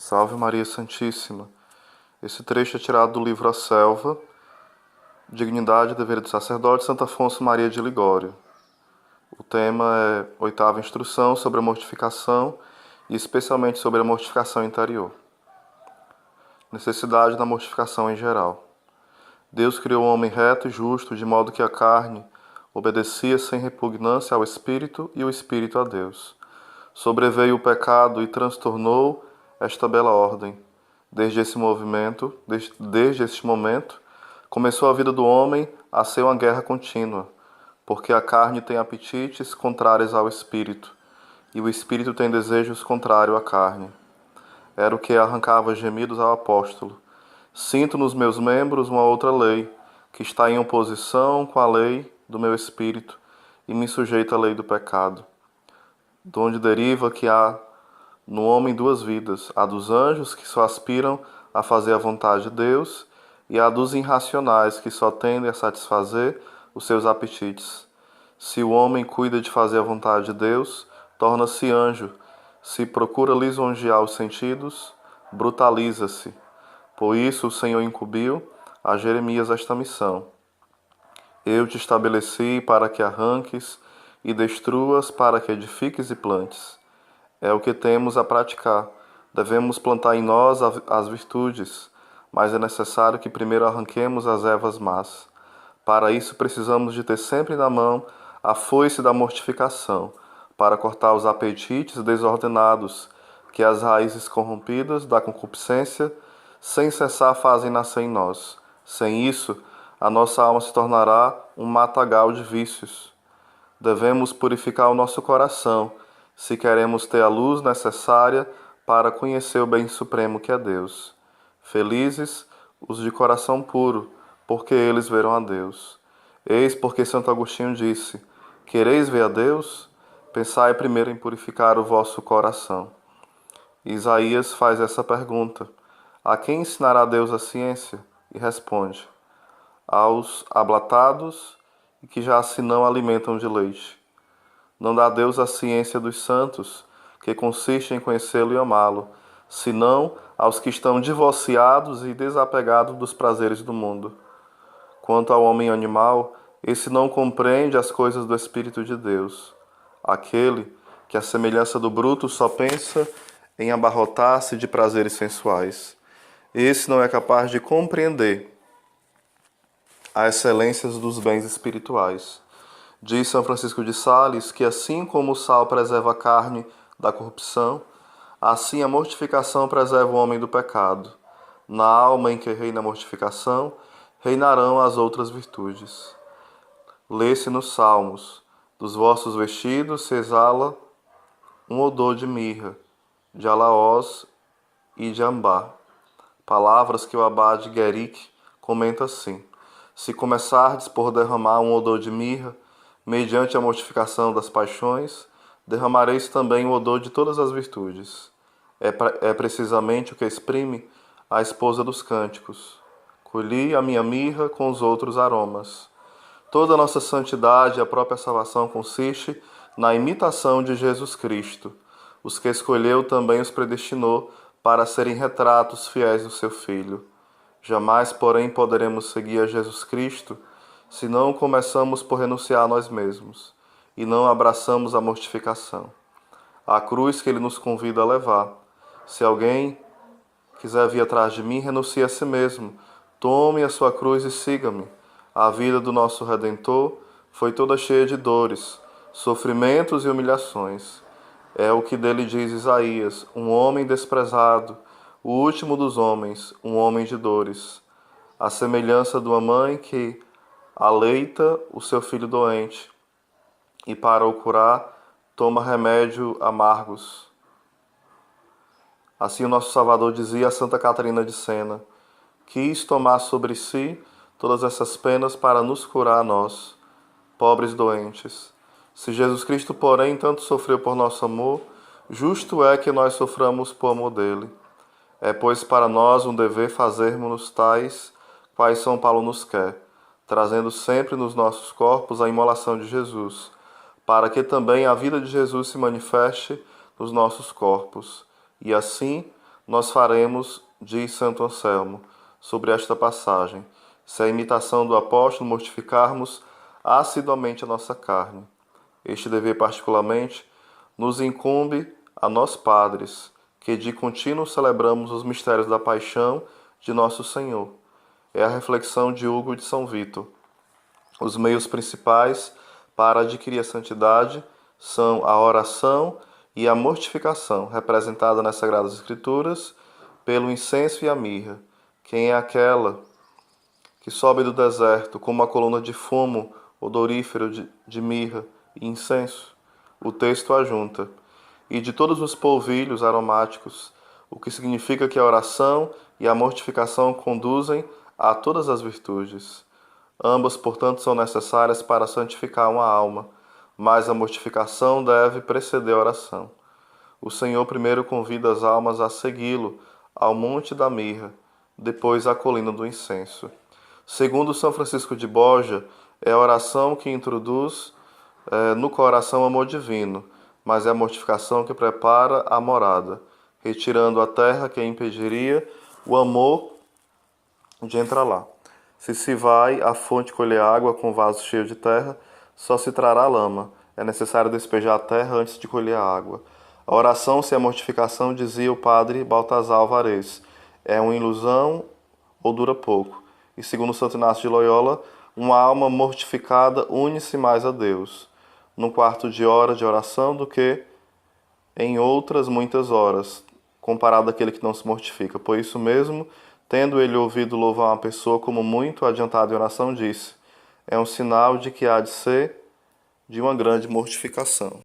Salve Maria Santíssima. Esse trecho é tirado do livro A Selva, Dignidade e Dever do Sacerdote, Santo Afonso Maria de Ligório. O tema é oitava instrução sobre a mortificação e especialmente sobre a mortificação interior. Necessidade da mortificação em geral. Deus criou o homem reto e justo, de modo que a carne obedecia sem repugnância ao Espírito e o Espírito a Deus. Sobreveio o pecado e transtornou esta bela ordem. Desde este momento, começou a vida do homem a ser uma guerra contínua, porque a carne tem apetites contrários ao espírito, e o espírito tem desejos contrários à carne. Era o que arrancava gemidos ao apóstolo. Sinto nos meus membros uma outra lei, que está em oposição com a lei do meu espírito, e me sujeita à lei do pecado. De onde deriva que há no homem duas vidas, a dos anjos que só aspiram a fazer a vontade de Deus e a dos irracionais que só tendem a satisfazer os seus apetites. Se o homem cuida de fazer a vontade de Deus, torna-se anjo. Se procura lisonjear os sentidos, brutaliza-se. Por isso o Senhor incumbiu a Jeremias esta missão. Eu te estabeleci para que arranques e destruas, para que edifiques e plantes. É o que temos a praticar. Devemos plantar em nós as virtudes, mas é necessário que primeiro arranquemos as ervas más. Para isso precisamos de ter sempre na mão a foice da mortificação, para cortar os apetites desordenados que as raízes corrompidas da concupiscência sem cessar fazem nascer em nós. Sem isso, a nossa alma se tornará um matagal de vícios. Devemos purificar o nosso coração, se queremos ter a luz necessária para conhecer o bem supremo que é Deus. Felizes os de coração puro, porque eles verão a Deus. Eis porque Santo Agostinho disse: quereis ver a Deus? Pensai primeiro em purificar o vosso coração. Isaías faz essa pergunta: a quem ensinará Deus a ciência? E responde: aos ablatados e que já se não alimentam de leite. Não dá Deus a ciência dos santos, que consiste em conhecê-lo e amá-lo, senão aos que estão divorciados e desapegados dos prazeres do mundo. Quanto ao homem animal, esse não compreende as coisas do Espírito de Deus. Aquele que, à semelhança do bruto, só pensa em abarrotar-se de prazeres sensuais. Esse não é capaz de compreender as excelências dos bens espirituais. Diz São Francisco de Sales que assim como o sal preserva a carne da corrupção, assim a mortificação preserva o homem do pecado. Na alma em que reina a mortificação, reinarão as outras virtudes. Lê-se nos Salmos: dos vossos vestidos se exala um odor de mirra, de alaós e de ambar. Palavras que o abade Gueric comenta assim: se começardes por derramar um odor de mirra, mediante a mortificação das paixões, derramareis também o odor de todas as virtudes. É precisamente o que exprime a esposa dos cânticos. Colhi a minha mirra com os outros aromas. Toda a nossa santidade e a própria salvação consiste na imitação de Jesus Cristo. Os que escolheu também os predestinou para serem retratos fiéis do seu Filho. Jamais, porém, poderemos seguir a Jesus Cristo se não começamos por renunciar a nós mesmos e não abraçamos a mortificação, a cruz que ele nos convida a levar. Se alguém quiser vir atrás de mim, renuncie a si mesmo, tome a sua cruz e siga-me. A vida do nosso Redentor foi toda cheia de dores, sofrimentos e humilhações. É o que dele diz Isaías: um homem desprezado, o último dos homens, um homem de dores. A semelhança de uma mãe que aleita o seu filho doente e, para o curar, toma remédio amargos. Assim o nosso Salvador dizia a Santa Catarina de Sena: quis tomar sobre si todas essas penas para nos curar a nós, pobres doentes. Se Jesus Cristo, porém, tanto sofreu por nosso amor, justo é que nós soframos por amor dele. É, pois, para nós um dever fazermos-nos tais quais São Paulo nos quer, trazendo sempre nos nossos corpos a imolação de Jesus, para que também a vida de Jesus se manifeste nos nossos corpos, e assim nós faremos, diz Santo Anselmo, sobre esta passagem, se a imitação do apóstolo mortificarmos assiduamente a nossa carne. Este dever particularmente nos incumbe a nós padres, que de contínuo celebramos os mistérios da paixão de nosso Senhor. É a reflexão de Hugo de São Vítor. Os meios principais para adquirir a santidade são a oração e a mortificação, representada nas Sagradas Escrituras pelo incenso e a mirra. Quem é aquela que sobe do deserto com uma coluna de fumo odorífero de mirra e incenso? O texto ajunta: e de todos os polvilhos aromáticos, o que significa que a oração e a mortificação conduzem a todas as virtudes. Ambas, portanto, são necessárias para santificar uma alma, mas a mortificação deve preceder a oração. O Senhor primeiro convida as almas a segui-lo ao Monte da Mirra, depois à Colina do Incenso. Segundo São Francisco de Borja, é a oração que introduz no coração o amor divino, mas é a mortificação que prepara a morada, retirando a terra que impediria o amor de entrar lá. Se se vai à fonte colher água com vaso cheio de terra, só se trará lama. É necessário despejar a terra antes de colher a água. A oração sem a mortificação, dizia o padre Baltasar Alvarez, é uma ilusão ou dura pouco. E segundo Santo Inácio de Loyola, uma alma mortificada une-se mais a Deus num quarto de hora de oração do que em outras muitas horas, comparado àquele que não se mortifica. Por isso mesmo, tendo ele ouvido louvar uma pessoa como muito adiantada em oração, disse: é um sinal de que há de ser de uma grande mortificação.